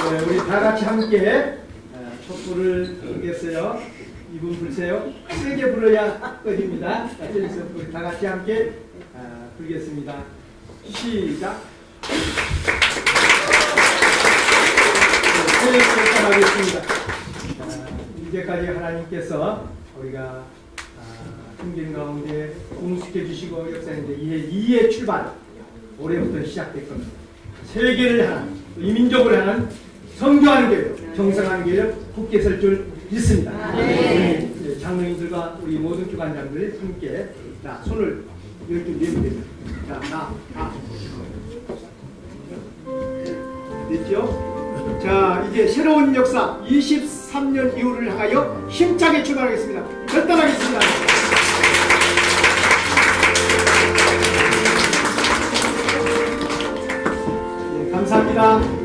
네, 우리 다 같이 함께 촛불을 불겠어요. 이분 불세요. 세게 불어야 꺼집니다. 그래서 우리 다 같이 함께 불겠습니다. 시작. 네, 시작하겠습니다. 이제까지 하나님께서 우리가 풍경 가운데 공숙해 주시고 역사인데 이해 출발 올해부터 시작됐겁니다. 세계를 향한 이민족을 향한 성교하는 교육, 정상하는 교육 굳게 설 줄 믿습니다. 우리 장로님들과 우리 모든 주관장들 함께 자 손을 이렇게 내면 됩니다. 자, 됐죠? 자, 이제 새로운 역사 23년 이후를 향하여 힘차게 출발하겠습니다. 결단하겠습니다. 네, 감사합니다.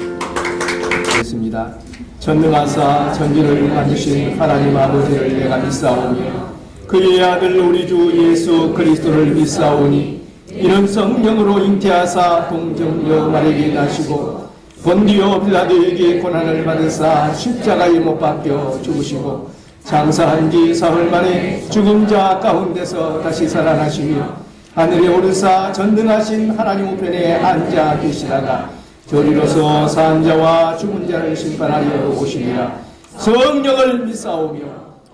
습니다. 전능하사 전지를 만드신 하나님 아버지를 내가 믿사오며 그의 아들 우리 주 예수 그리스도를 믿사오니 이런 성령으로 잉태하사 동정녀 마리아에게 나시고 본디오 빌라도에게 고난을 받으사 십자가에 못 박혀 죽으시고 장사한 지 사흘 만에 죽은 자 가운데서 다시 살아나시며 하늘에 오르사 전능하신 하나님 우편에 앉아 계시다가 저리로서 산 자와 죽은 자를 심판하여 오시리라. 성령을 믿사오며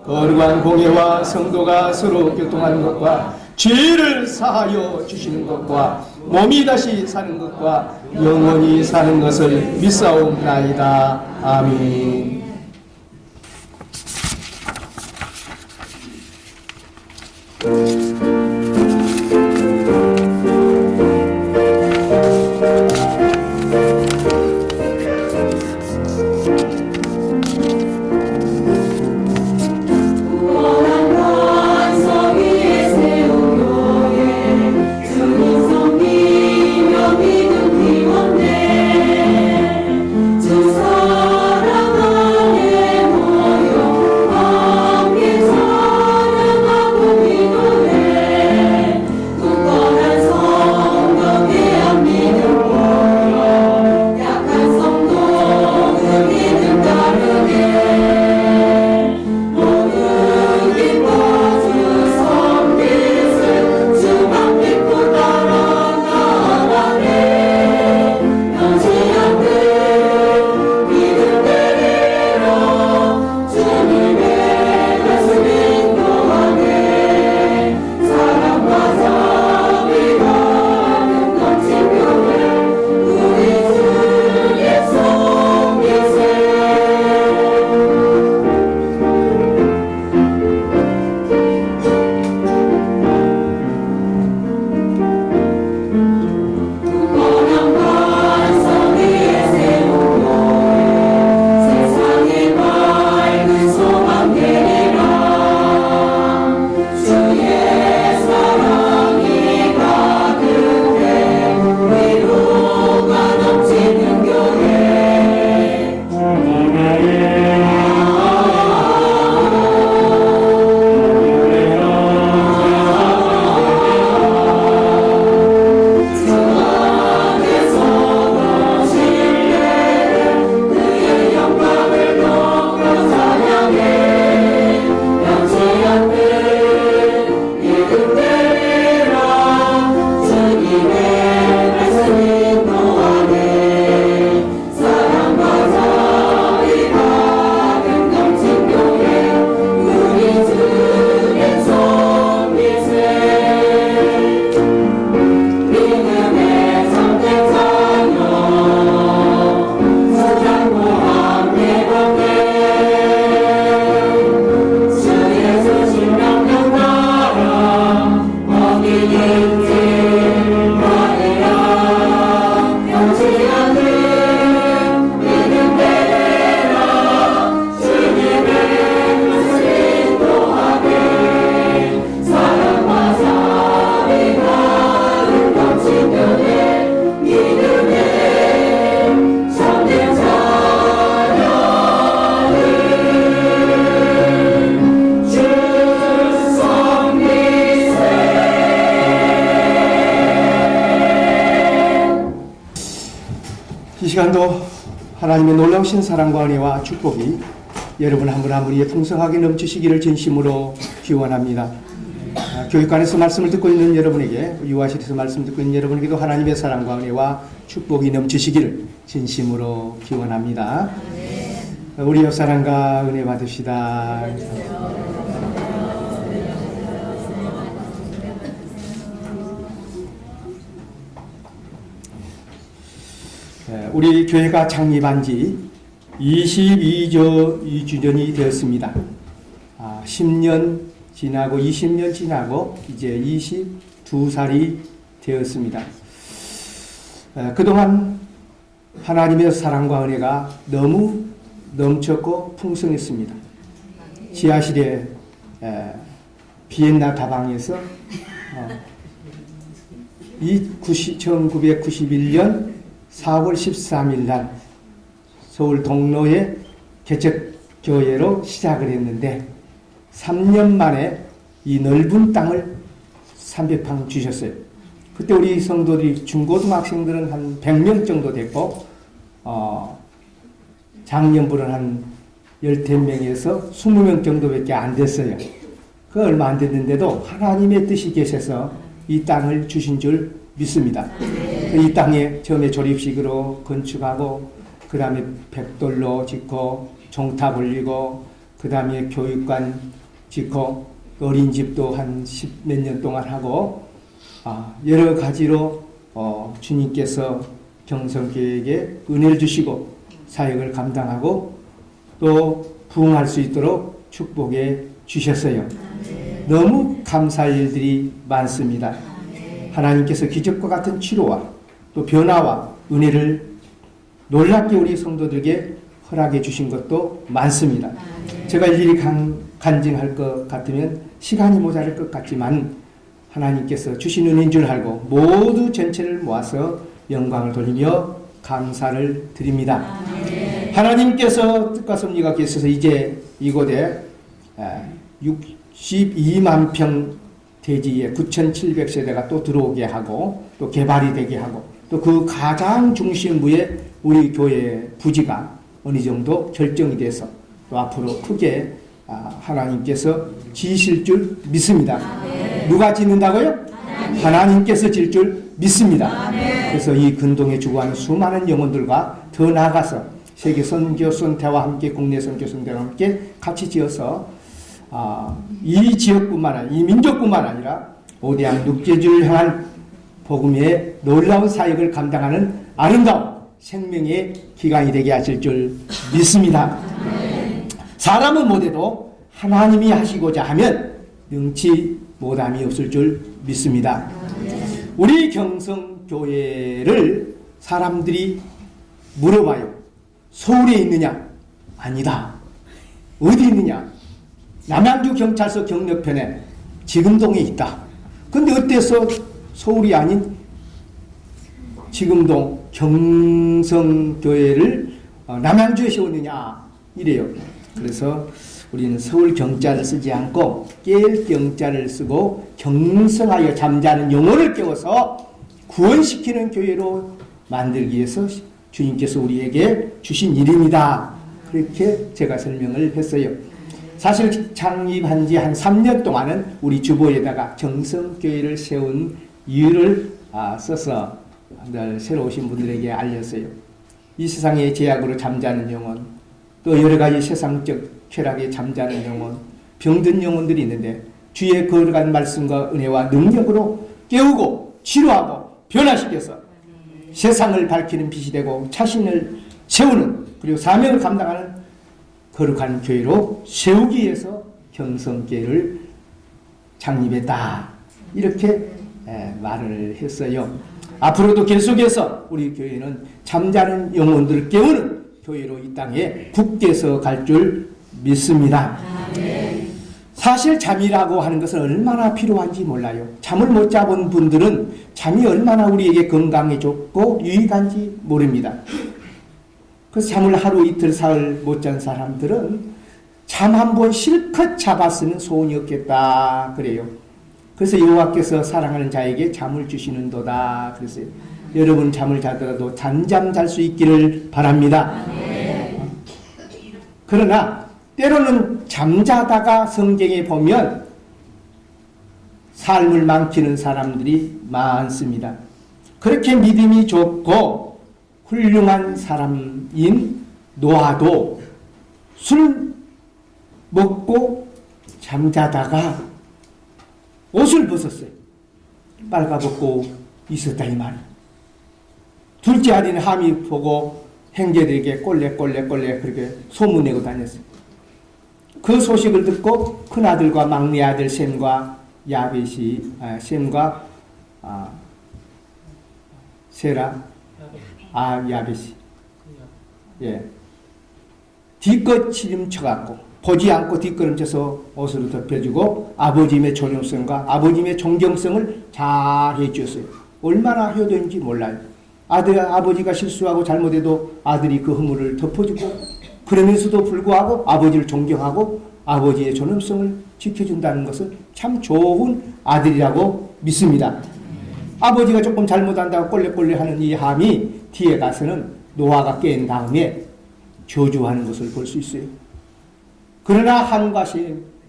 거룩한 공예와 성도가 서로 교통하는 것과 죄를 사하여 주시는 것과 몸이 다시 사는 것과 영원히 사는 것을 믿사옵나이다. 아멘. 이 시간도 하나님의 놀라우신 사랑과 은혜와 축복이 여러분 한 분 한 분이 풍성하게 넘치시기를 진심으로 기원합니다. 교육관에서 말씀을 듣고 있는 여러분에게, 유아실에서 말씀 듣고 있는 여러분에게도 하나님의 사랑과 은혜와 축복이 넘치시기를 진심으로 기원합니다. 우리 옆 사람과 은혜 받으시다. 우리 교회가 창립한 지 22주년이 되었습니다. 10년 지나고 20년 지나고 이제 22살이 되었습니다. 그동안 하나님의 사랑과 은혜가 너무 넘쳤고 풍성했습니다. 지하실에 비엔나 다방에서 1991년 4월 13일 날 서울 동로의 개척교회로 시작을 했는데 3년 만에 이 넓은 땅을 300평 주셨어요. 그때 우리 성도들이 중고등학생들은 한 100명 정도 됐고 장년부는 한 15명에서 20명 정도밖에 안 됐어요. 그 얼마 안 됐는데도 하나님의 뜻이 계셔서 이 땅을 주신 줄 믿습니다. 이 땅에 처음에 조립식으로 건축하고 그 다음에 벽돌로 짓고 종탑 올리고 그 다음에 교육관 짓고 어린집도 한 10몇 년 동안 하고 여러 가지로 주님께서 경성교회에게 은혜를 주시고 사역을 감당하고 또 부흥할 수 있도록 축복해 주셨어요. 너무 감사할 일들이 많습니다. 하나님께서 기적과 같은 치료와 또 변화와 은혜를 놀랍게 우리 성도들에게 허락해 주신 것도 많습니다. 제가 일일이 간증할 것 같으면 시간이 모자랄 것 같지만 하나님께서 주신 은혜인 줄 알고 모두 전체를 모아서 영광을 돌리며 감사를 드립니다. 하나님께서 뜻과 섭리가 계셔서 이제 이곳에 62만 평 대지에 9,700세대가 또 들어오게 하고 또 개발이 되게 하고 또 그 가장 중심부에 우리 교회 부지가 어느 정도 결정이 돼서 또 앞으로 크게 하나님께서 지으실 줄 믿습니다. 누가 짓는다고요? 하나님께서 질 줄 믿습니다. 그래서 이 근동에 주구하는 수많은 영혼들과 더 나아가서 세계 선교선대와 함께 국내 선교선대와 함께 같이 지어서 이 지역뿐만 아니라 이 민족뿐만 아니라 오대양 육제주를 향한 복음의 놀라운 사역을 감당하는 아름다운 생명의 기간이 되게 하실 줄 믿습니다. 사람은 못해도 하나님이 하시고자 하면 능치 못함이 없을 줄 믿습니다. 우리 경성교회를 사람들이 물어봐요. 서울에 있느냐? 아니다. 어디 있느냐? 남양주 경찰서 경력편에 지금동에 있다. 근데 어때서 서울이 아닌 지금동 경성교회를 남양주에 세웠느냐 이래요. 그래서 우리는 서울 경자를 쓰지 않고 깰 경자를 쓰고 경성하여 잠자는 영혼을 깨워서 구원시키는 교회로 만들기 위해서 주님께서 우리에게 주신 일입니다. 그렇게 제가 설명을 했어요. 사실 창립한 지 한 3년 동안은 우리 주보에다가 경성교회를 세운 이유를 써서 늘 새로 오신 분들에게 알렸어요. 이 세상의 제약으로 잠자는 영혼, 또 여러 가지 세상적 쾌락에 잠자는 영혼, 병든 영혼들이 있는데 주의 거룩한 말씀과 은혜와 능력으로 깨우고 치료하고 변화시켜서 세상을 밝히는 빛이 되고 자신을 세우는 그리고 사명을 감당하는 거룩한 교회로 세우기 위해서 경성교회를 창립했다. 이렇게 말을 했어요. 앞으로도 계속해서 우리 교회는 잠자는 영혼들을 깨우는 교회로 이 땅에 굳게서 갈 줄 믿습니다. 사실 잠이라고 하는 것은 얼마나 필요한지 몰라요. 잠을 못 자본 분들은 잠이 얼마나 우리에게 건강에 좋고 유익한지 모릅니다. 그래서 잠을 하루 이틀 사흘 못 잔 사람들은 잠 한 번 실컷 잡았으면 소원이 없겠다 그래요. 그래서 여호와께서 사랑하는 자에게 잠을 주시는도다 그랬어요. 여러분 잠을 자더라도 잠잠 잘 수 있기를 바랍니다. 그러나 때로는 잠자다가 성경에 보면 삶을 망치는 사람들이 많습니다. 그렇게 믿음이 좋고 훌륭한 사람인 노아도 술 먹고 잠자다가 옷을 벗었어요. 빨가벗고 있었다 이 말이에요. 둘째 아들인 함이 보고 형제들에게 꼴레 그렇게 소문내고 다녔어요. 그 소식을 듣고 큰아들과 막내아들 셈과 야벳이 셈과 세라 야벳이 뒷걸음쳐갖고 보지 않고 뒷걸음쳐서 옷으로 덮여주고 아버지의 존엄성과 아버지의 존경성을 잘 해주었어요. 얼마나 효도인지 몰라요. 아버지가 실수하고 잘못해도 아들이 그 허물을 덮어주고 그러면서도 불구하고 아버지를 존경하고 아버지의 존엄성을 지켜준다는 것은 참 좋은 아들이라고 믿습니다. 아버지가 조금 잘못한다고 꼴레꼴레 하는 이 함이 뒤에 가서는 노아가 깬 다음에 저주하는 것을 볼 수 있어요. 그러나 함과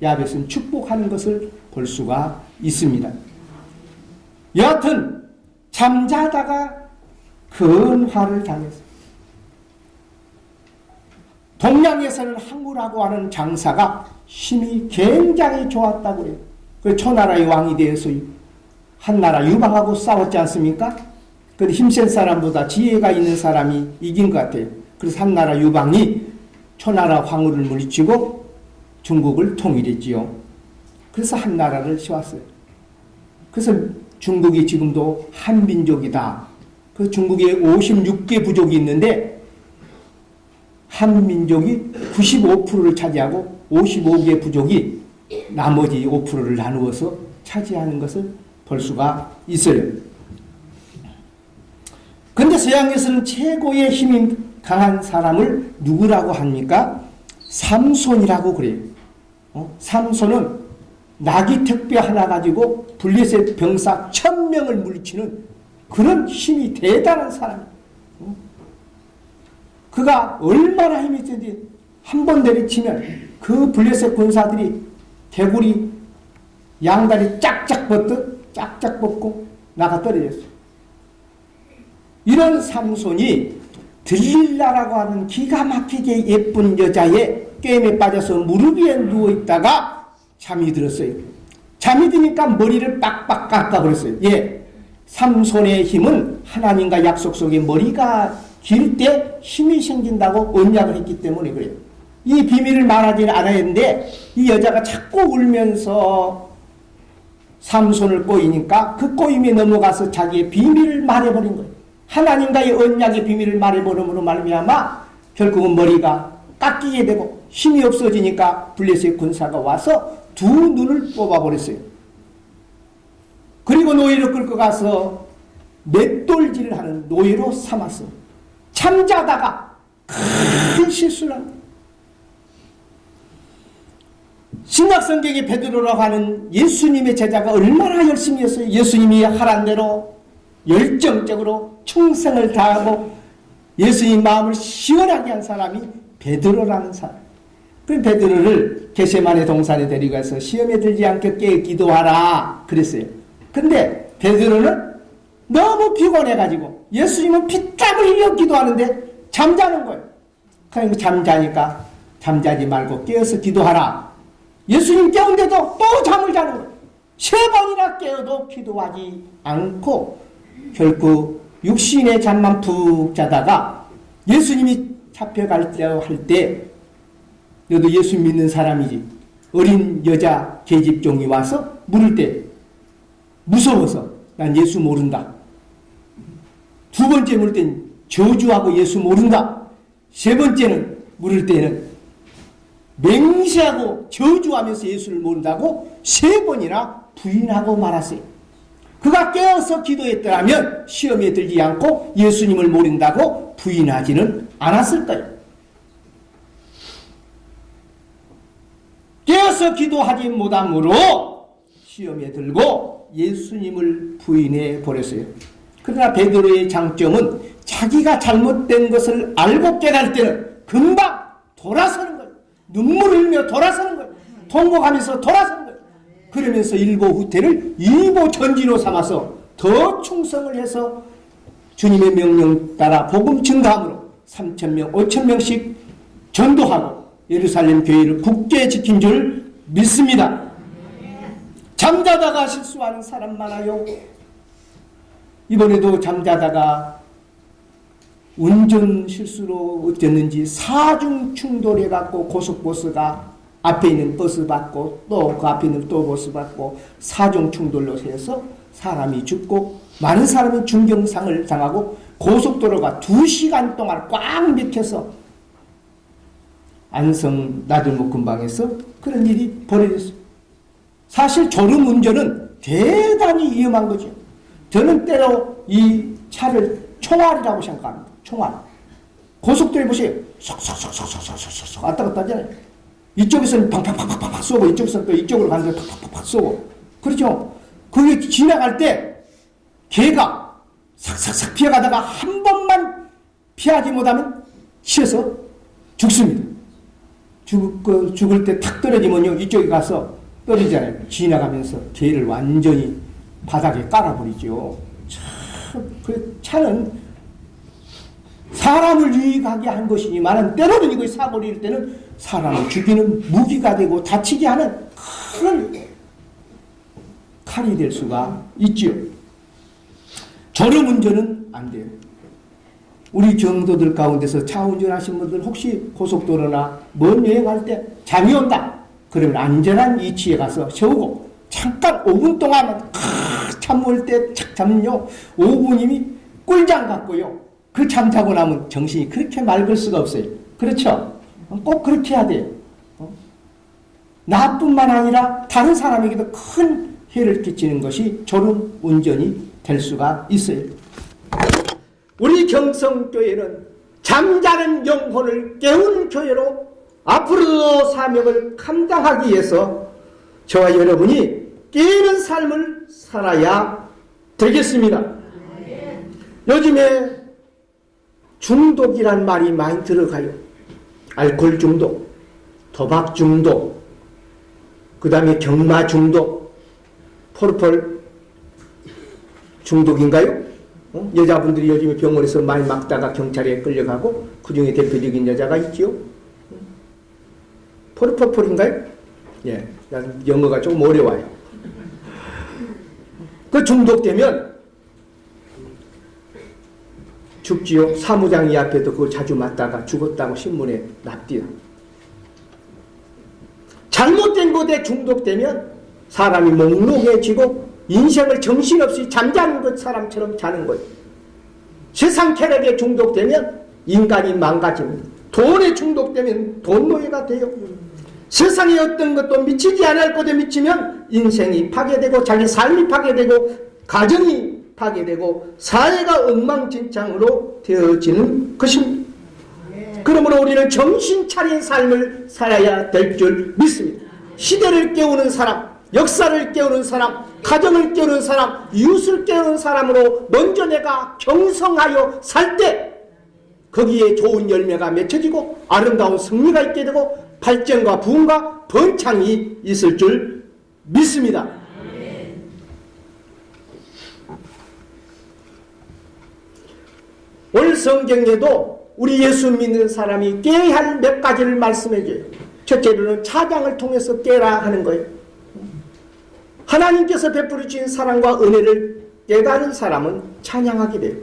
야벳은 축복하는 것을 볼 수가 있습니다. 여하튼 잠자다가 큰 화를 당했어요. 동양에서는 항구라고 하는 장사가 힘이 굉장히 좋았다고 해요. 그 초나라의 왕이 되어서 한 나라 유방하고 싸웠지 않습니까? 근데 힘센 사람보다 지혜가 있는 사람이 이긴 것 같아요. 그래서 한 나라 유방이 초나라 황후를 물리치고 중국을 통일했지요. 그래서 한 나라를 세웠어요. 그래서 중국이 지금도 한민족이다. 그 중국에 56개 부족이 있는데 한민족이 95%를 차지하고 55개 부족이 나머지 5%를 나누어서 차지하는 것을 볼 수가 있어요. 그런데 서양에서는 최고의 힘이 강한 사람을 누구라고 합니까? 삼손이라고 그래요. 삼손은 나귀 택배 하나 가지고 블레셋 병사 1000명을 물리치는 그런 힘이 대단한 사람이에요. 그가 얼마나 힘이 센지 한 번 내리치면 그 블레셋 군사들이 개구리 양다리 짝짝 벗듯 짝짝 벗고 나가 떨어졌어요. 이런 삼손이 들릴라라고 하는 기가 막히게 예쁜 여자의 게임에 빠져서 무릎 위에 누워있다가 잠이 들었어요. 잠이 드니까 머리를 빡빡 깎아버렸어요. 삼손의 힘은 하나님과 약속 속에 머리가 길 때 힘이 생긴다고 언약을 했기 때문에 그래요. 이 비밀을 말하지 않아야 했는데 이 여자가 자꾸 울면서 삼손을 꼬이니까 그 꼬임에 넘어가서 자기의 비밀을 말해버린 거예요. 하나님과의 언약의 비밀을 말해버림으로 말미암아 결국은 머리가 깎이게 되고 힘이 없어지니까 블레셋 군사가 와서 두 눈을 뽑아버렸어요. 그리고 노예로 끌고 가서 맷돌질을 하는 노예로 삼았어요. 잠자다가 큰 실수를 한 거예요. 신약성경에 베드로라고 하는 예수님의 제자가 얼마나 열심히 했어요. 예수님이 하란 대로 열정적으로 충성을 다하고 예수님 마음을 시원하게 한 사람이 베드로라는 사람. 그 베드로를 게세마네 동산에 데리고 가서 시험에 들지 않게 깨어 기도하라 그랬어요. 근데 베드로는 너무 피곤해가지고 예수님은 피땀을 흘려 기도하는데 잠자는 거예요. 그러니까 잠자니까 잠자지 말고 깨어서 기도하라. 예수님 깨운데도 또 잠을 자는 거예요. 3번이나 깨어도 기도하지 않고 결국 육신의 잠만 푹 자다가 예수님이 잡혀가려고 할 때 너도 예수 믿는 사람이지. 어린 여자 계집종이 와서 물을 때 무서워서 난 예수 모른다. 2번째 물을 땐 저주하고 예수 모른다. 3번째는 물을 때는 맹세하고 저주하면서 예수를 모른다고 3번이나 부인하고 말았어요. 그가 깨어서 기도했더라면 시험에 들지 않고 예수님을 모른다고 부인하지는 않았을 거예요. 깨어서 기도하지 못함으로 시험에 들고 예수님을 부인해 버렸어요. 그러나 베드로의 장점은 자기가 잘못된 것을 알고 깨달을 때는 금방 돌아서는 거예요. 눈물을 흘며 돌아서는 거예요. 통곡하면서 돌아서는 거예요. 그러면서 일보 후퇴를 이보 전진으로 삼아서 더 충성을 해서 주님의 명령 따라 복음 증가함으로 3,000명, 5,000명씩 전도하고 예루살렘 교회를 굳게 지킨 줄 믿습니다. 잠자다가 실수하는 사람 많아요. 이번에도 잠자다가 운전 실수로 어땠는지 사중 충돌해갖고 고속버스가 앞에 있는 버스 받고 또 그 앞에 있는 또 버스 받고 사중 충돌로 해서 사람이 죽고 많은 사람이 중경상을 당하고 고속도로가 2시간 동안 꽉 막혀서 안성 나들목 근방에서 그런 일이 벌어졌어요. 사실 졸음운전은 대단히 위험한 거죠. 저는 때로 이 차를 총알이라고 생각합니다. 총알. 고속도로에 보세요. 쏙쏙쏙쏙쏙쏙쏙 왔다 갔다 하잖아요. 이쪽에서는 팡팡팡팡팡 쏘고 이쪽에서는 또 이쪽으로 가는데 팡팡팡팡 쏘고. 그렇죠? 그게 지나갈 때 개가 삭삭삭 피해가다가 한 번만 피하지 못하면 치여서 죽습니다. 죽을 때 탁 떨어지면요 이쪽에 가서 떨어지잖아요. 지나가면서 개를 완전히 바닥에 깔아버리죠. 참, 그 차는 사람을 유익하게 한 것이지만 때로는 이거 사고를 일 때는 사람을 죽이는 무기가 되고 다치게 하는 큰 칼이 될 수가 있지요. 졸음운전은 안 돼요. 우리 경도들 가운데서 차 운전하신 분들 혹시 고속도로나 먼 여행할 때 잠이 온다. 그러면 안전한 위치에 가서 세우고 잠깐 5분 동안 잠 올 때 착 잠요 5분이면 꿀잠 같고요. 그 잠자고 나면 정신이 그렇게 맑을 수가 없어요. 그렇죠? 꼭 그렇게 해야 돼요. 나뿐만 아니라 다른 사람에게도 큰 해를 끼치는 것이 졸음 운전이 될 수가 있어요. 우리 경성교회는 잠자는 영혼을 깨우는 교회로 앞으로도 사명을 감당하기 위해서 저와 여러분이 깨는 삶을 살아야 되겠습니다. 요즘에 중독이란 말이 많이 들어가요. 알코올 중독, 도박 중독, 그 다음에 경마 중독, 포르폴 중독인가요? 여자분들이 요즘에 병원에서 많이 막다가 경찰에 끌려가고 그 중에 대표적인 여자가 있지요. 포르폴인가요? 예, 난 영어가 좀 어려워요. 그 중독되면 죽지요. 사무장이 앞에도 그걸 자주 맞다가 죽었다고 신문에 납디요. 잘못된 것에 중독되면 사람이 몽롱해지고 인생을 정신없이 잠자는 것 사람처럼 자는 거예요. 세상 쾌락에 중독되면 인간이 망가집니다. 돈에 중독되면 돈 노예가 돼요. 세상에 어떤 것도 미치지 않을 것에 미치면 인생이 파괴되고 자기 삶이 파괴되고 가정이 파괴되고 사회가 엉망진창으로 되어지는 것입니다. 그러므로 우리는 정신 차린 삶을 살아야 될 줄 믿습니다. 시대를 깨우는 사람, 역사를 깨우는 사람, 가정을 깨우는 사람, 이웃을 깨우는 사람으로 먼저 내가 경성하여 살 때 거기에 좋은 열매가 맺혀지고 아름다운 승리가 있게 되고 발전과 부흥과 번창이 있을 줄 믿습니다. 오늘 성경에도 우리 예수 믿는 사람이 깨야 할 몇 가지를 말씀해줘요. 첫째로는 찬양을 통해서 깨라 하는 거예요. 하나님께서 베풀어 주신 사랑과 은혜를 깨달은 사람은 찬양하게 돼요.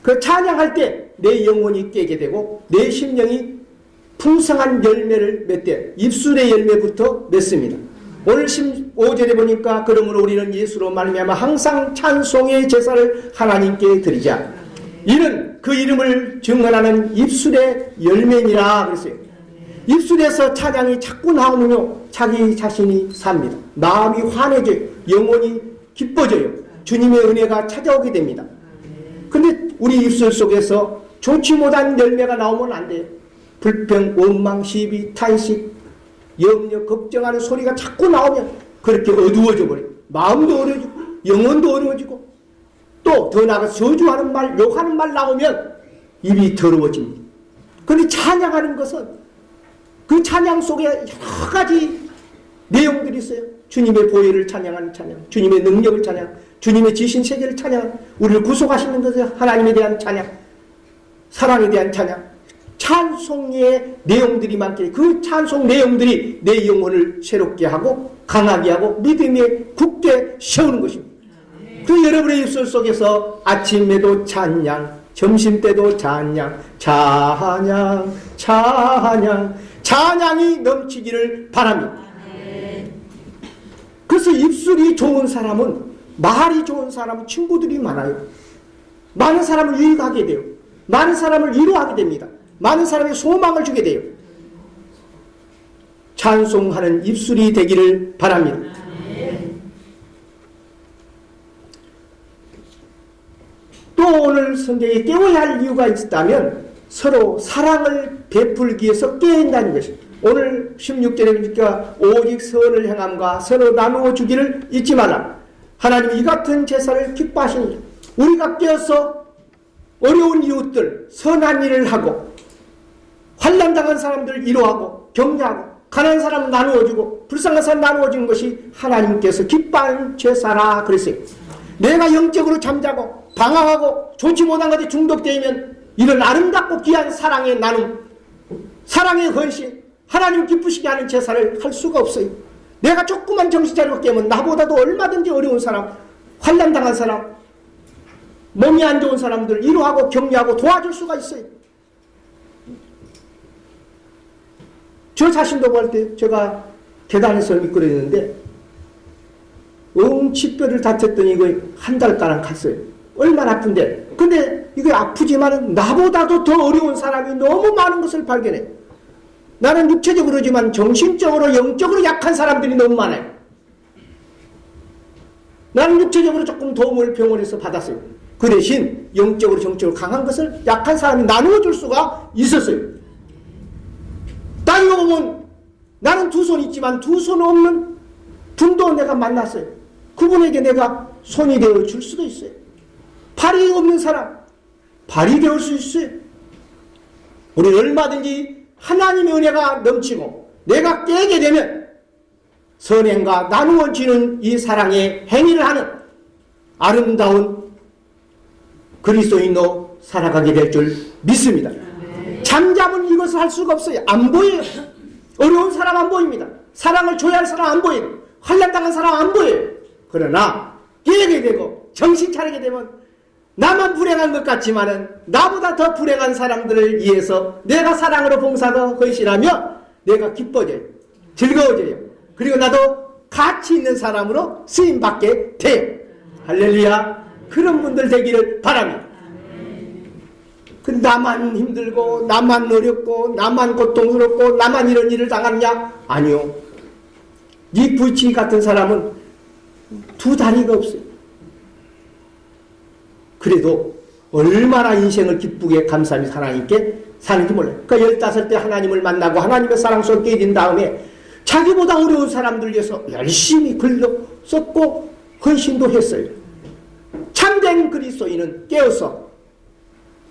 그 찬양할 때 내 영혼이 깨게 되고 내 심령이 풍성한 열매를 맺되 입술의 열매부터 맺습니다. 오늘 15절에 보니까 그러므로 우리는 예수로 말미암아 항상 찬송의 제사를 하나님께 드리자. 이는 그 이름을 증언하는 입술의 열매니라 그랬어요. 입술에서 찬양이 자꾸 나오면요 자기 자신이 삽니다. 마음이 환해져요. 영혼이 기뻐져요. 주님의 은혜가 찾아오게 됩니다. 근데 우리 입술 속에서 좋지 못한 열매가 나오면 안 돼요. 불평, 원망, 시비, 탄식, 염려, 걱정하는 소리가 자꾸 나오면 그렇게 어두워져 버려요. 마음도 어두워지고 영혼도 어두워지고 또 더 나아가 저주하는 말, 욕하는 말 나오면 입이 더러워집니다. 그런데 찬양하는 것은 그 찬양 속에 여러 가지 내용들이 있어요. 주님의 보혈을 찬양하는 찬양, 주님의 능력을 찬양, 주님의 지신 세계를 찬양, 우리를 구속하시는 것에 하나님에 대한 찬양, 사랑에 대한 찬양, 찬송의 내용들이 많기에 그 찬송 내용들이 내 영혼을 새롭게 하고 강하게 하고 믿음에 굳게 세우는 것입니다. 그 여러분의 입술 속에서 아침에도 찬양, 점심때도 찬양, 찬양, 찬양, 찬양이 넘치기를 바랍니다. 그래서 입술이 좋은 사람은, 말이 좋은 사람은 친구들이 많아요. 많은 사람을 유익하게 돼요. 많은 사람을 위로하게 됩니다. 많은 사람의 소망을 주게 돼요. 찬송하는 입술이 되기를 바랍니다. 또 오늘 성경에 깨워야 할 이유가 있다면 서로 사랑을 베풀기 위해서 깨어있다는 것입니다. 오늘 16절에 보니까 오직 선을 행함과 서로 나누어 주기를 잊지 말라. 하나님이 이 같은 제사를 기뻐하시느니라. 우리가 깨어서 어려운 이웃들 선한 일을 하고 환난당한 사람들 위로하고 격려하고 가난한 사람 나누어주고 불쌍한 사람 나누어주는 것이 하나님께서 기뻐하는 제사라 그랬어요. 내가 영적으로 잠자고 방황하고 좋지 못한 것에 중독되면 이런 아름답고 귀한 사랑의 나눔, 사랑의 헌신, 하나님 기쁘시게 하는 제사를 할 수가 없어요. 내가 조그만 정신 차리고 깨면 나보다도 얼마든지 어려운 사람, 환난당한 사람, 몸이 안 좋은 사람들 위로하고 격려하고 도와줄 수가 있어요. 저 자신도 볼 때 제가 계단에서 미끄러졌는데 응치뼈를 다쳤더니 이거 한 달가량 갔어요. 얼마나 아픈데. 근데 이게 아프지만 나보다도 더 어려운 사람이 너무 많은 것을 발견해. 나는 육체적으로지만 정신적으로 영적으로 약한 사람들이 너무 많아요. 나는 육체적으로 조금 도움을 병원에서 받았어요. 그 대신 영적으로 정적으로 강한 것을 약한 사람이 나누어 줄 수가 있었어요. 따지고 보면 나는 두 손 있지만 두 손 없는 분도 내가 만났어요. 그분에게 내가 손이 되어 줄 수도 있어요. 발이 없는 사람 발이 되어 수 있어요. 우리는 얼마든지 하나님의 은혜가 넘치고 내가 깨게 되면 선행과 나누어지는 이 사랑의 행위를 하는 아름다운 그리스도인으로 살아가게 될 줄 믿습니다. 잠잠은 이것을 할 수가 없어요. 안 보여요. 어려운 사람 안 보입니다. 사랑을 줘야 할 사람 안 보여요. 환난당한 사람 안 보여요. 그러나 깨게 되고 정신 차리게 되면 나만 불행한 것 같지만은 나보다 더 불행한 사람들을 위해서 내가 사랑으로 봉사도 헌신하며 내가 기뻐져요. 즐거워져요. 그리고 나도 가치 있는 사람으로 쓰임받게 돼요. 할렐루야. 그런 분들 되기를 바랍니다. 나만 힘들고 나만 어렵고 나만 고통스럽고 나만 이런 일을 당하느냐? 아니요. 이 부치 같은 사람은 두 다리가 없어요. 그래도 얼마나 인생을 기쁘게 감사하며 하나님께 사는지 몰라요. 그러니까 15대 하나님을 만나고 하나님의 사랑 속에 깨진 다음에 자기보다 어려운 사람들 위해서 열심히 글도 썼고 헌신도 했어요. 참된 그리스도인은 깨어서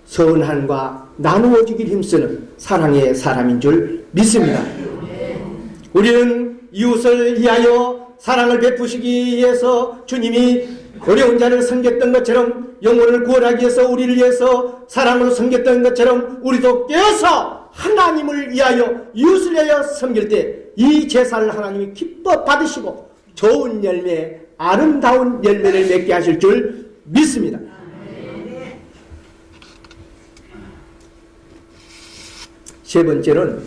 선한과 나누어지길 힘쓰는 사랑의 사람인 줄 믿습니다. 우리는 이웃을 위하여 사랑을 베푸시기 위해서 주님이 어려운 자를 섬겼던 것처럼 영혼을 구원하기 위해서 우리를 위해서 사랑으로 섬겼던 것처럼 우리도 깨어서 하나님을 위하여 이웃을 위하여 섬길 때 이 제사를 하나님이 기뻐 받으시고 좋은 열매, 아름다운 열매를 맺게 하실 줄 믿습니다. 세 번째는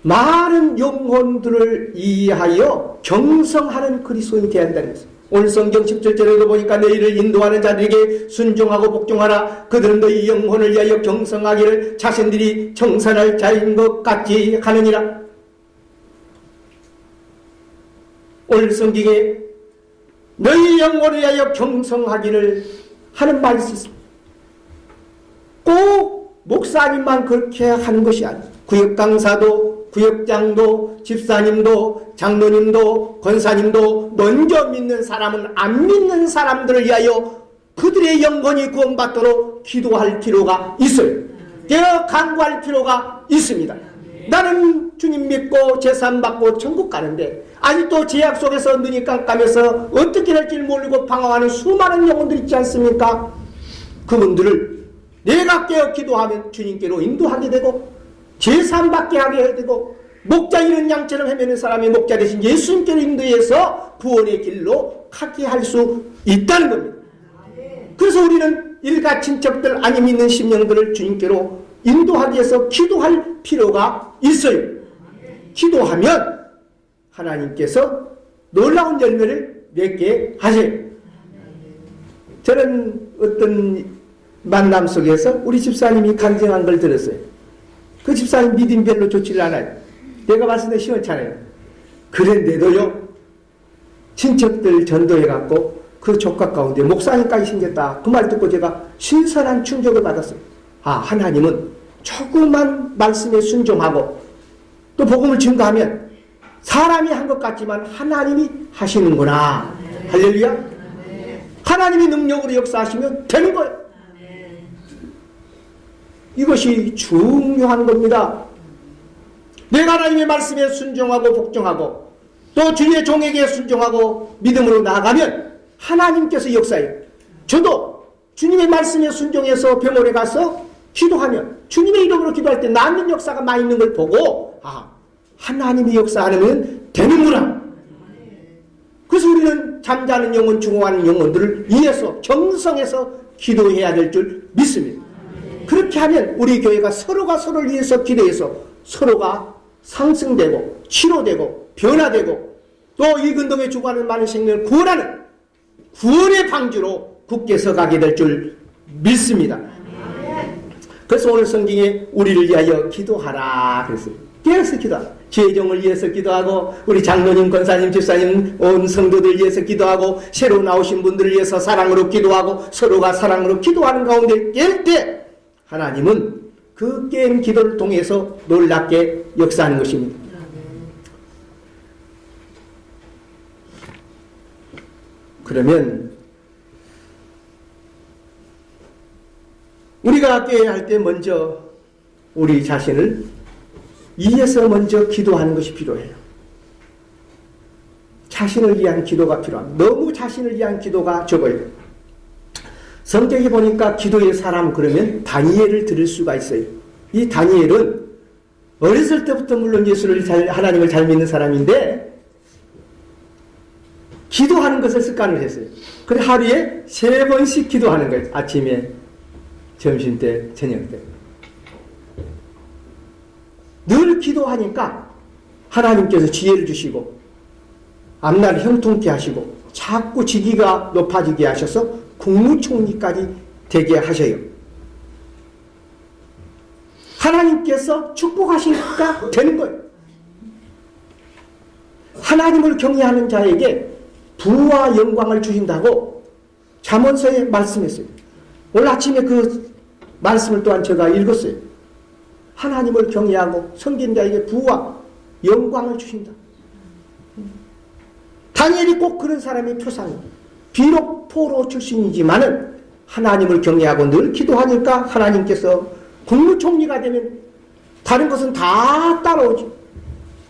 많은 영혼들을 이해하여 경성하는 그리스도인이 되어야 한다는 것입니다. 오늘 성경 17절에도 보니까 너희를 인도하는 자들에게 순종하고 복종하라. 그들은 너희 영혼을 위하여 경성하기를 자신들이 청산할 자인 것 같이 하느니라. 오늘 성경에 너희 영혼을 위하여 경성하기를 하는 말이 있습니다. 꼭 목사님만 그렇게 하는 것이 아니에요. 구역 강사도, 구역장도, 집사님도, 장로님도, 권사님도 먼저 믿는 사람은 안 믿는 사람들을 위하여 그들의 영혼이 구원받도록 기도할 필요가 있어요. 되어 간구할 필요가 있습니다. 나는 주님 믿고 제산 받고 천국 가는데 아직도 제약 속에서 눈이 깜깜해서 어떻게 할지 모르고 방황하는 수많은 영혼들 있지 않습니까? 그분들을 내가 깨어 기도하면 주님께로 인도하게 되고 제산 받게 하게 되고 목자 잃은 양처럼 헤매는 사람이 목자 대신 예수님께로 인도해서 구원의 길로 가게 할 수 있다는 겁니다. 그래서 우리는 일가 친척들 아니 믿는 심령들을 주님께로 인도하기 위해서 기도할 필요가 있어요. 기도하면 하나님께서 놀라운 열매를 맺게 하세요. 저는 어떤 만남 속에서 우리 집사님이 간증한 걸 들었어요. 그 집사님 믿음이 별로 좋지를 않아요. 내가 봤을 때 시원찮아요. 그런데도요, 친척들 전도해갖고 그 조카 가운데 목사님까지 생겼다. 그 말 듣고 제가 신선한 충격을 받았어요. 아, 하나님은 조그만 말씀에 순종하고 또 복음을 증거하면 사람이 한 것 같지만 하나님이 하시는구나. 할렐루야. 하나님이 능력으로 역사하시면 되는 거예요. 이것이 중요한 겁니다. 내가 하나님의 말씀에 순종하고 복종하고 또 주의 종에게 순종하고 믿음으로 나아가면 하나님께서 역사해요. 저도 주님의 말씀에 순종해서 병원에 가서 기도하면 주님의 이름으로 기도할 때 낫는 역사가 많이 있는 걸 보고 아, 하나님이 역사하면 되는구나. 그래서 우리는 잠자는 영혼, 중흥하는 영혼들을 위해서 경성해서 기도해야 될 줄 믿습니다. 그렇게 하면 우리 교회가 서로가 서로를 위해서 기도해서 서로가 상승되고 치료되고 변화되고 또 이 근동에 죽어가는 많은 생명을 구원하는 구원의 방주로 굳게 서가게 될 줄 믿습니다. 그래서 오늘 성경에 우리를 위하여 기도하라 그랬어요. 깨어서 기도하라. 죄종을 위해서 기도하고 우리 장로님, 권사님, 집사님, 온 성도들 위해서 기도하고 새로 나오신 분들을 위해서 사랑으로 기도하고 서로가 사랑으로 기도하는 가운데 깰 때 하나님은 그 깬 기도를 통해서 놀랍게 역사하는 것입니다. 그러면 우리가 깨어야 때 먼저 우리 자신을 위해서 먼저 기도하는 것이 필요해요. 자신을 위한 기도가 필요합니다. 너무 자신을 위한 기도가 적어요. 성경에 보니까 기도의 사람 그러면 다니엘을 들을 수가 있어요. 이 다니엘은 어렸을 때부터 물론 하나님을 잘 믿는 사람인데 기도하는 것을 습관을 했어요. 그래 하루에 3번씩 기도하는 거예요. 아침에, 점심때, 저녁때. 늘 기도하니까 하나님께서 지혜를 주시고 앞날을 형통케 하시고 자꾸 직위가 높아지게 하셔서 국무총리까지 되게 하셔요. 하나님께서 축복하시니까 되는 거예요. 하나님을 경외하는 자에게 부와 영광을 주신다고 잠언서에 말씀했어요. 오늘 아침에 그 말씀을 또한 제가 읽었어요. 하나님을 경외하고 섬기는 자에게 부와 영광을 주신다. 다니엘이 꼭 그런 사람의 표상이에요. 비록 포로 출신이지만은 하나님을 경외하고 늘 기도하니까 하나님께서 국무총리가 되면 다른 것은 다 따라오지.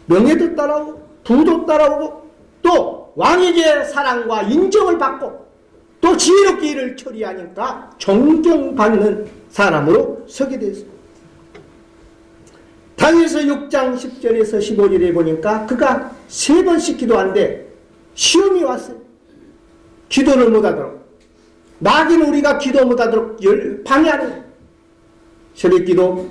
명예도 따라오고 부도 따라오고 또 왕에게 사랑과 인정을 받고 또 지혜롭게 일을 처리하니까 존경받는 사람으로 서게 됐어요. 다니엘서 6장 10절에서 15절에 보니까 그가 3번씩 기도하는데 시험이 왔어요. 기도를 못하도록. 낙인 우리가 기도 못하도록 방해하는 새벽 기도,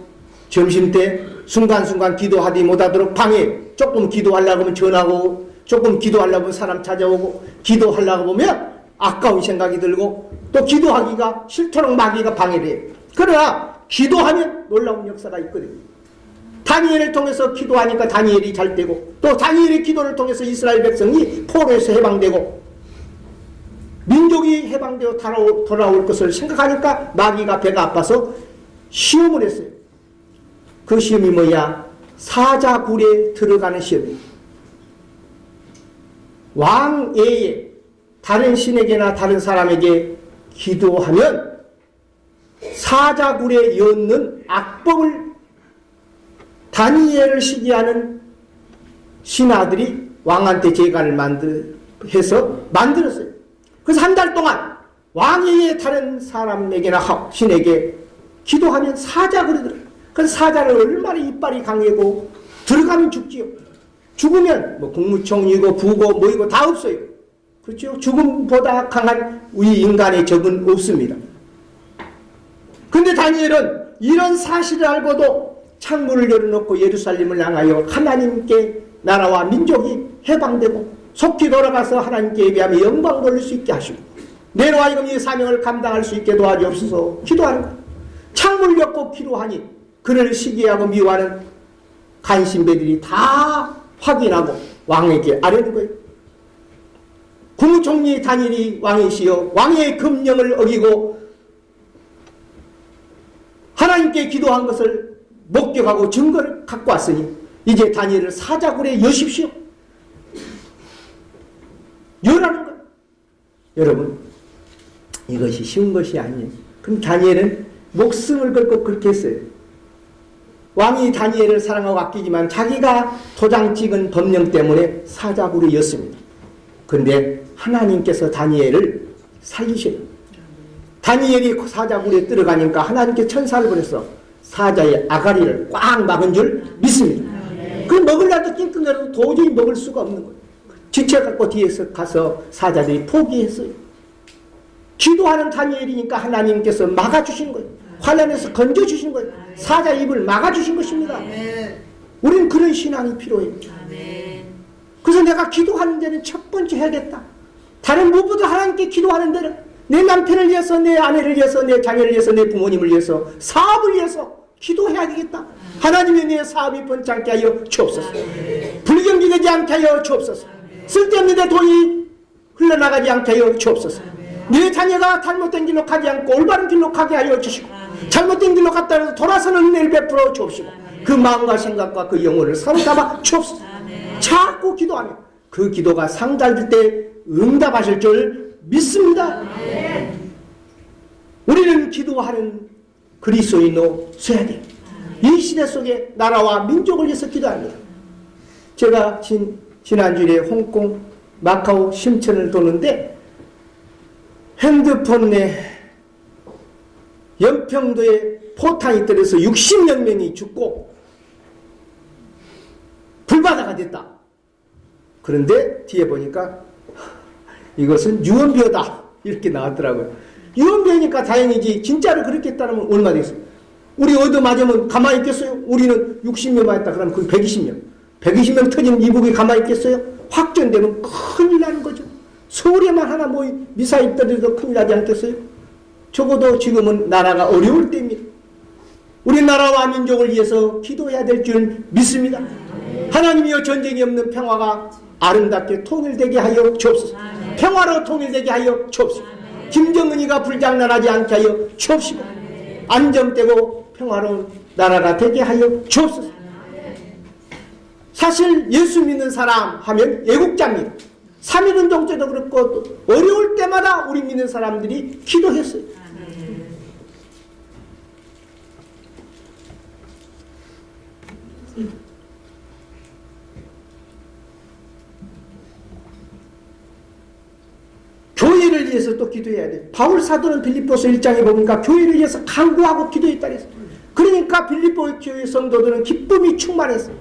점심때 순간순간 기도하지 못하도록 방해. 조금 기도하려고 하면 전화고 조금 기도하려고 하면 사람 찾아오고 기도하려고 보면 아까운 생각이 들고 또 기도하기가 싫도록 마귀가 방해돼요. 그러나 기도하면 놀라운 역사가 있거든요. 다니엘을 통해서 기도하니까 다니엘이 잘 되고 또 다니엘의 기도를 통해서 이스라엘 백성이 포로에서 해방되고 민족이 해방되어 돌아올 것을 생각하니까 마귀가 배가 아파서 시험을 했어요. 그 시험이 뭐야? 사자굴에 들어가는 시험이에요. 왕 외에 다른 신에게나 다른 사람에게 기도하면 사자굴에 엿는 악법을 다니엘을 시기하는 신하들이 왕한테 제가를 해서 만들었어요. 그래서 한 달 동안 왕위에 다른 사람에게나 신에게 기도하면 사자 그러더라고요. 그래서 사자는 얼마나 이빨이 강하고 들어가면 죽지요. 죽으면 뭐 국무총리고 부고 뭐이고 다 없어요. 그렇죠? 죽음보다 강한 우리 인간의 적은 없습니다. 근데 다니엘은 이런 사실을 알고도 창문을 열어놓고 예루살렘을 향하여 하나님께 나라와 민족이 해방되고 속히 돌아가서 하나님께 예배하며 영광 돌릴 수 있게 하시고 내로 하여금 이 사명을 감당할 수 있게 도와주옵소서 기도하는 거예요. 창문을 엮고 기도하니 그를 시기하고 미워하는 간신배들이 다 확인하고 왕에게 아뢰는 거예요. 국무총리 다니엘이 왕이시여 왕의 금령을 어기고 하나님께 기도한 것을 목격하고 증거를 갖고 왔으니 이제 다니엘을 사자굴에 여십시오. 여라는 거예요. 여러분, 이것이 쉬운 것이 아니에요. 그럼 다니엘은 목숨을 걸고 그렇게 했어요. 왕이 다니엘을 사랑하고 아끼지만 자기가 도장 찍은 법령 때문에 사자굴에 였습니다. 그런데 하나님께서 다니엘을 살리셔요. 다니엘이 사자굴에 들어가니까 하나님께 천사를 보내서 사자의 아가리를 꽉 막은 줄 믿습니다. 그 먹으려도 낑낑거려도 도저히 먹을 수가 없는 거예요. 지쳐갖고 뒤에서 가서 사자들이 포기했어요. 기도하는 다니엘이니까 하나님께서 막아주신 거예요. 환난에서 건져주신 거예요. 사자 입을 막아주신 것입니다. 우리는 그런 신앙이 필요해요. 그래서 내가 기도하는 데는 첫 번째 해야겠다. 다른 무엇보다 하나님께 기도하는 데는 내 남편을 위해서, 내 아내를 위해서, 내 자녀를 위해서, 내 부모님을 위해서, 사업을 위해서 기도해야 되겠다. 하나님이 내 사업이 번창케 하여 주옵소서. 불경기되지 않게 하여 주옵소서. 쓸데없는 데 돈이 흘러나가지 않게 하여 주옵소서. 내 자녀가 잘못된 길로 가지 않고 올바른 길로 가게 하여 주시고 잘못된 길로 갔다 해서 돌아서는 은혜를 베풀어 주옵시고 그 마음과 생각과 그 영혼을 사로잡아 주옵소서. 자꾸 기도하면 그 기도가 상달될 때 응답하실 줄 믿습니다. 우리는 기도하는 그리스도인으로 서야 돼요. 이 시대 속에 나라와 민족을 위해서 기도합니다. 제가 지난주에 홍콩, 마카오, 심천을 도는데 핸드폰에 연평도에 포탄이 떨어져서 60여 명이 죽고 불바다가 됐다. 그런데 뒤에 보니까 이것은 유언비어다 이렇게 나왔더라고요. 유언비어니까 다행이지 진짜로 그렇게 했다면 얼마 되겠어요? 우리 얻어 맞으면 가만히 있겠어요? 우리는 60명 맞았다 그러면 그 120명 120명 터진 이북이 가만히 있겠어요? 확전되면 큰일 나는 거죠. 서울에만 하나 뭐 미사일 떨어져도 큰일 나지 않겠어요? 적어도 지금은 나라가 어려울 때입니다. 우리 나라와 민족을 위해서 기도해야 될 줄 믿습니다. 하나님이여 전쟁이 없는 평화가 아름답게 통일되게 하여 주옵소서. 평화로 통일되게 하여 주옵소서. 김정은이가 불장난하지 않게 하여 주옵시고 안정되고 평화로운 나라가 되게 하여 주옵소서. 사실 예수 믿는 사람 하면 애국자입니다. 3.1운동 때도 그렇고 어려울 때마다 우리 믿는 사람들이 기도했어요. 교회를 위해서 또 기도해야 돼요. 바울 사도는 빌립보서 1장에 보니까 교회를 위해서 간구하고 기도했다 그랬어요. 그러니까 빌립보 교회 성도들은 기쁨이 충만했어요.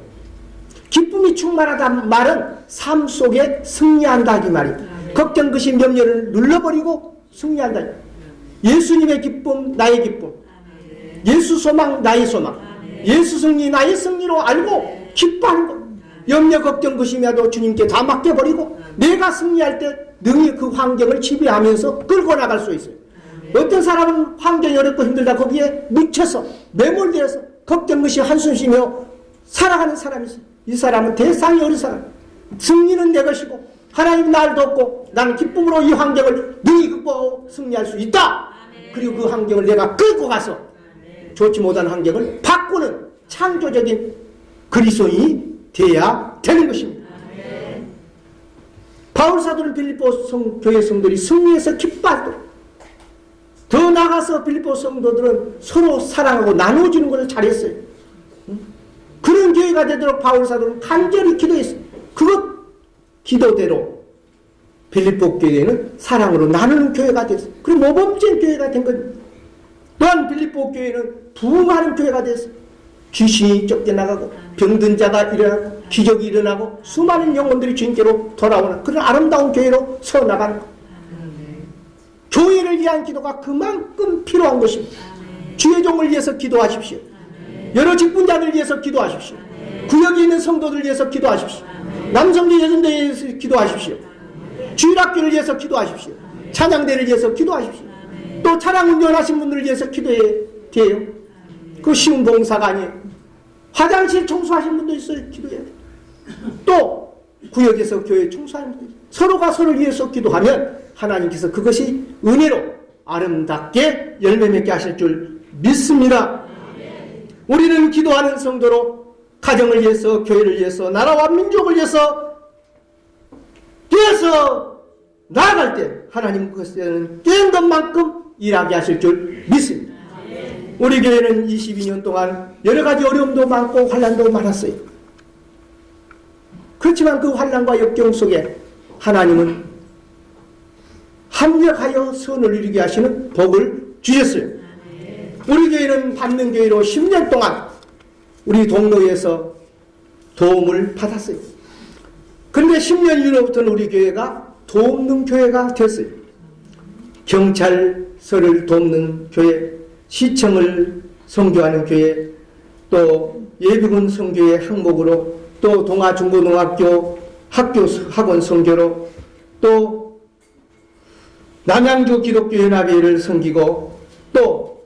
기쁨이 충만하다는 말은 삶 속에 승리한다 이 말이에요. 걱정, 근심, 염려를 눌러버리고 승리한다. 예수님의 기쁨, 나의 기쁨. 예수 소망, 나의 소망. 예수 승리, 나의 승리로 알고 기뻐하는 것. 염려, 걱정, 근심이라도 주님께 다 맡겨버리고 내가 승리할 때 능히 그 환경을 지배하면서 끌고 나갈 수 있어요. 어떤 사람은 환경이 어렵고 힘들다 거기에 묻혀서 매몰되어서 걱정, 근심, 한숨 쉬며 살아가는 사람이 있어요. 이 사람은 대상이 어린 사람. 승리는 내 것이고 하나님 날 돕고 나는 기쁨으로 이 환경을 능히 극복하고 승리할 수 있다. 그리고 그 환경을 내가 끌고 가서 좋지 못한 환경을 바꾸는 창조적인 그리스도인이 되어야 되는 것입니다. 바울 사도는 빌립보 교회 성도들이 승리해서 기뻐하도록 더 나아가서 빌립보 성도들은 서로 사랑하고 나눠주는 것을 잘했어요. 그런 교회가 되도록 바울 사도는 간절히 기도했어요. 그것 기도대로 빌립보 교회는 사랑으로 나누는 교회가 됐어요. 그리고 모범적인 교회가 된 겁니다. 또한 빌립보 교회는 부흥하는 교회가 됐어요. 귀신이 쫓겨나가고 병든 자가 일어나고 기적이 일어나고 수많은 영혼들이 주님께로 돌아오는 그런 아름다운 교회로 서나가는 것. 교회를 위한 기도가 그만큼 필요한 것입니다. 주의 종을 위해서 기도하십시오. 여러 직분자들 위해서 기도하십시오. 구역에 있는 성도들 위해서 기도하십시오. 남성대 여성대에 위해서 기도하십시오. 주일학교를 위해서 기도하십시오. 찬양대를 위해서 기도하십시오. 또 차량 운전하신 분들을 위해서 기도해야 돼요. 그 쉬운 봉사가 아니에요. 화장실 청소하신 분도 있어요. 기도해야 돼요. 또 구역에서 교회 청소하는 분들 서로가 서로를 위해서 기도하면 하나님께서 그것이 은혜로 아름답게 열매 맺게 하실 줄 믿습니다. 우리는 기도하는 성도로 가정을 위해서, 교회를 위해서, 나라와 민족을 위해서 나아갈 때 하나님 그것에는 깨는 것만큼 일하게 하실 줄 믿습니다. 우리 교회는 22년 동안 여러 가지 어려움도 많고 환난도 많았어요. 그렇지만 그 환난과 역경 속에 하나님은 합력하여 선을 이루게 하시는 복을 주셨어요. 우리 교회는 받는 교회로 10년 동안 우리 동로에서 도움을 받았어요. 그런데 10년 이후로부터는 우리 교회가 돕는 교회가 됐어요. 경찰서를 돕는 교회, 시청을 선교하는 교회, 또 예비군 선교의 항목으로, 또 동아중고등학교 학원 선교로, 또 남양주 기독교연합회를 섬기고, 또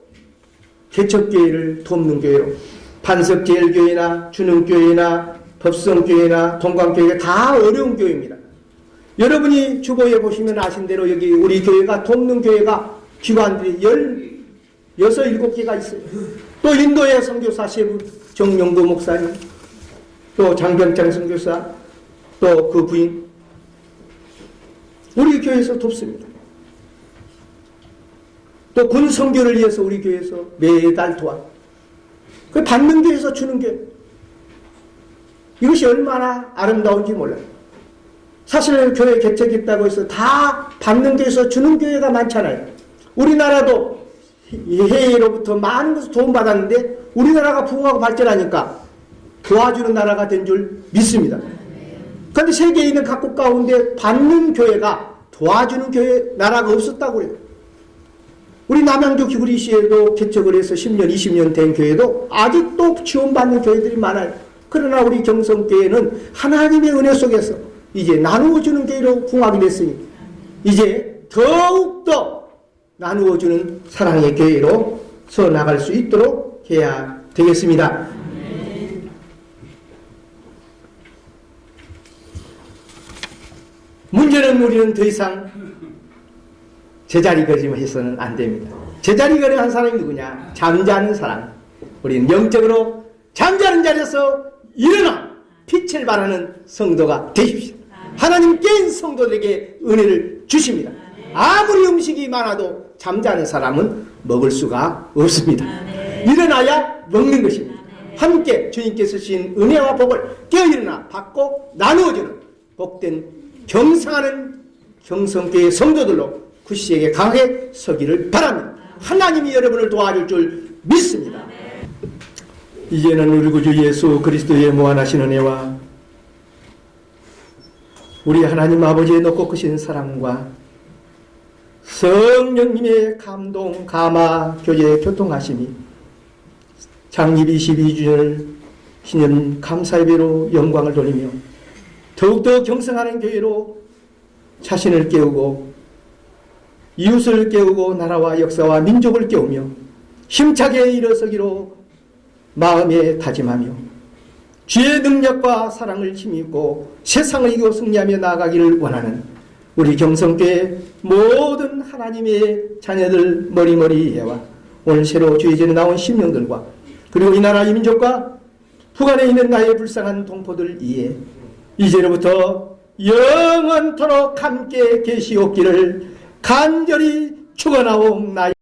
개척교회를 돕는 교회로 반석제일교회나 주능교회나 법성교회나 동광교회가 다 어려운 교회입니다. 여러분이 주보에 보시면 아신 대로 여기 우리 교회가 돕는 교회가 기관들이 16, 7개가 있어요. 또 인도의 선교사 세부 정용구 목사님, 또 장병창 선교사, 또 그 부인, 우리 교회에서 돕습니다. 또 군 선교를 위해서 우리 교회에서 매달 도와. 그 받는 교회에서 주는 교회. 이것이 얼마나 아름다운지 몰라요. 사실 교회 개척했다고 해서 다 받는 교회에서 주는 교회가 많잖아요. 우리나라도 해외로부터 많은 것을 도움받았는데 우리나라가 부흥하고 발전하니까 도와주는 나라가 된 줄 믿습니다. 그런데 세계에 있는 각국 가운데 받는 교회가 도와주는 교회 나라가 없었다고 그래요. 우리 남양주 기구리시에도 개척을 해서 10년, 20년 된 교회도 아직도 지원받는 교회들이 많아요. 그러나 우리 경성교회는 하나님의 은혜 속에서 이제 나누어주는 교회로 부흥하게 됐으니 이제 더욱더 나누어주는 사랑의 교회로 서 나갈 수 있도록 해야 되겠습니다. 문제는 우리는 더 이상 제자리 걸음을 해서는 안 됩니다. 제자리 걸음 한 사람이 누구냐? 잠자는 사람. 우리는 영적으로 잠자는 자리에서 일어나 빛을 발하는 성도가 되십시오. 하나님 깬 성도들에게 은혜를 주십니다. 아무리 음식이 많아도 잠자는 사람은 먹을 수가 없습니다. 일어나야 먹는 것입니다. 함께 주님께서 주신 은혜와 복을 깨어일어나 받고 나누어주는 복된 경성하는 경성교회 성도들로 그 시에게 강하게 서기를 바랍니다. 하나님이 여러분을 도와줄 줄 믿습니다. 이제는 우리 구주 예수 그리스도의 무한하신 은혜와 우리 하나님 아버지의 높고 크신 사랑과 성령님의 감동, 감화, 교제, 교통하심이 창립 22주년을 기념 감사예배로 영광을 돌리며 더욱더 경성하는 교회로 자신을 깨우고 이웃을 깨우고 나라와 역사와 민족을 깨우며 힘차게 일어서기로 마음에 다짐하며 주의 능력과 사랑을 힘입고 세상을 이기고 승리하며 나아가기를 원하는 우리 경성교회 모든 하나님의 자녀들 머리머리와 오늘 새로 주의전에 나온 심령들과 그리고 이 나라 이 민족과 북한에 있는 나의 불쌍한 동포들 이에 이제로부터 영원토록 함께 계시옵기를 간절히 축원하옵나이다.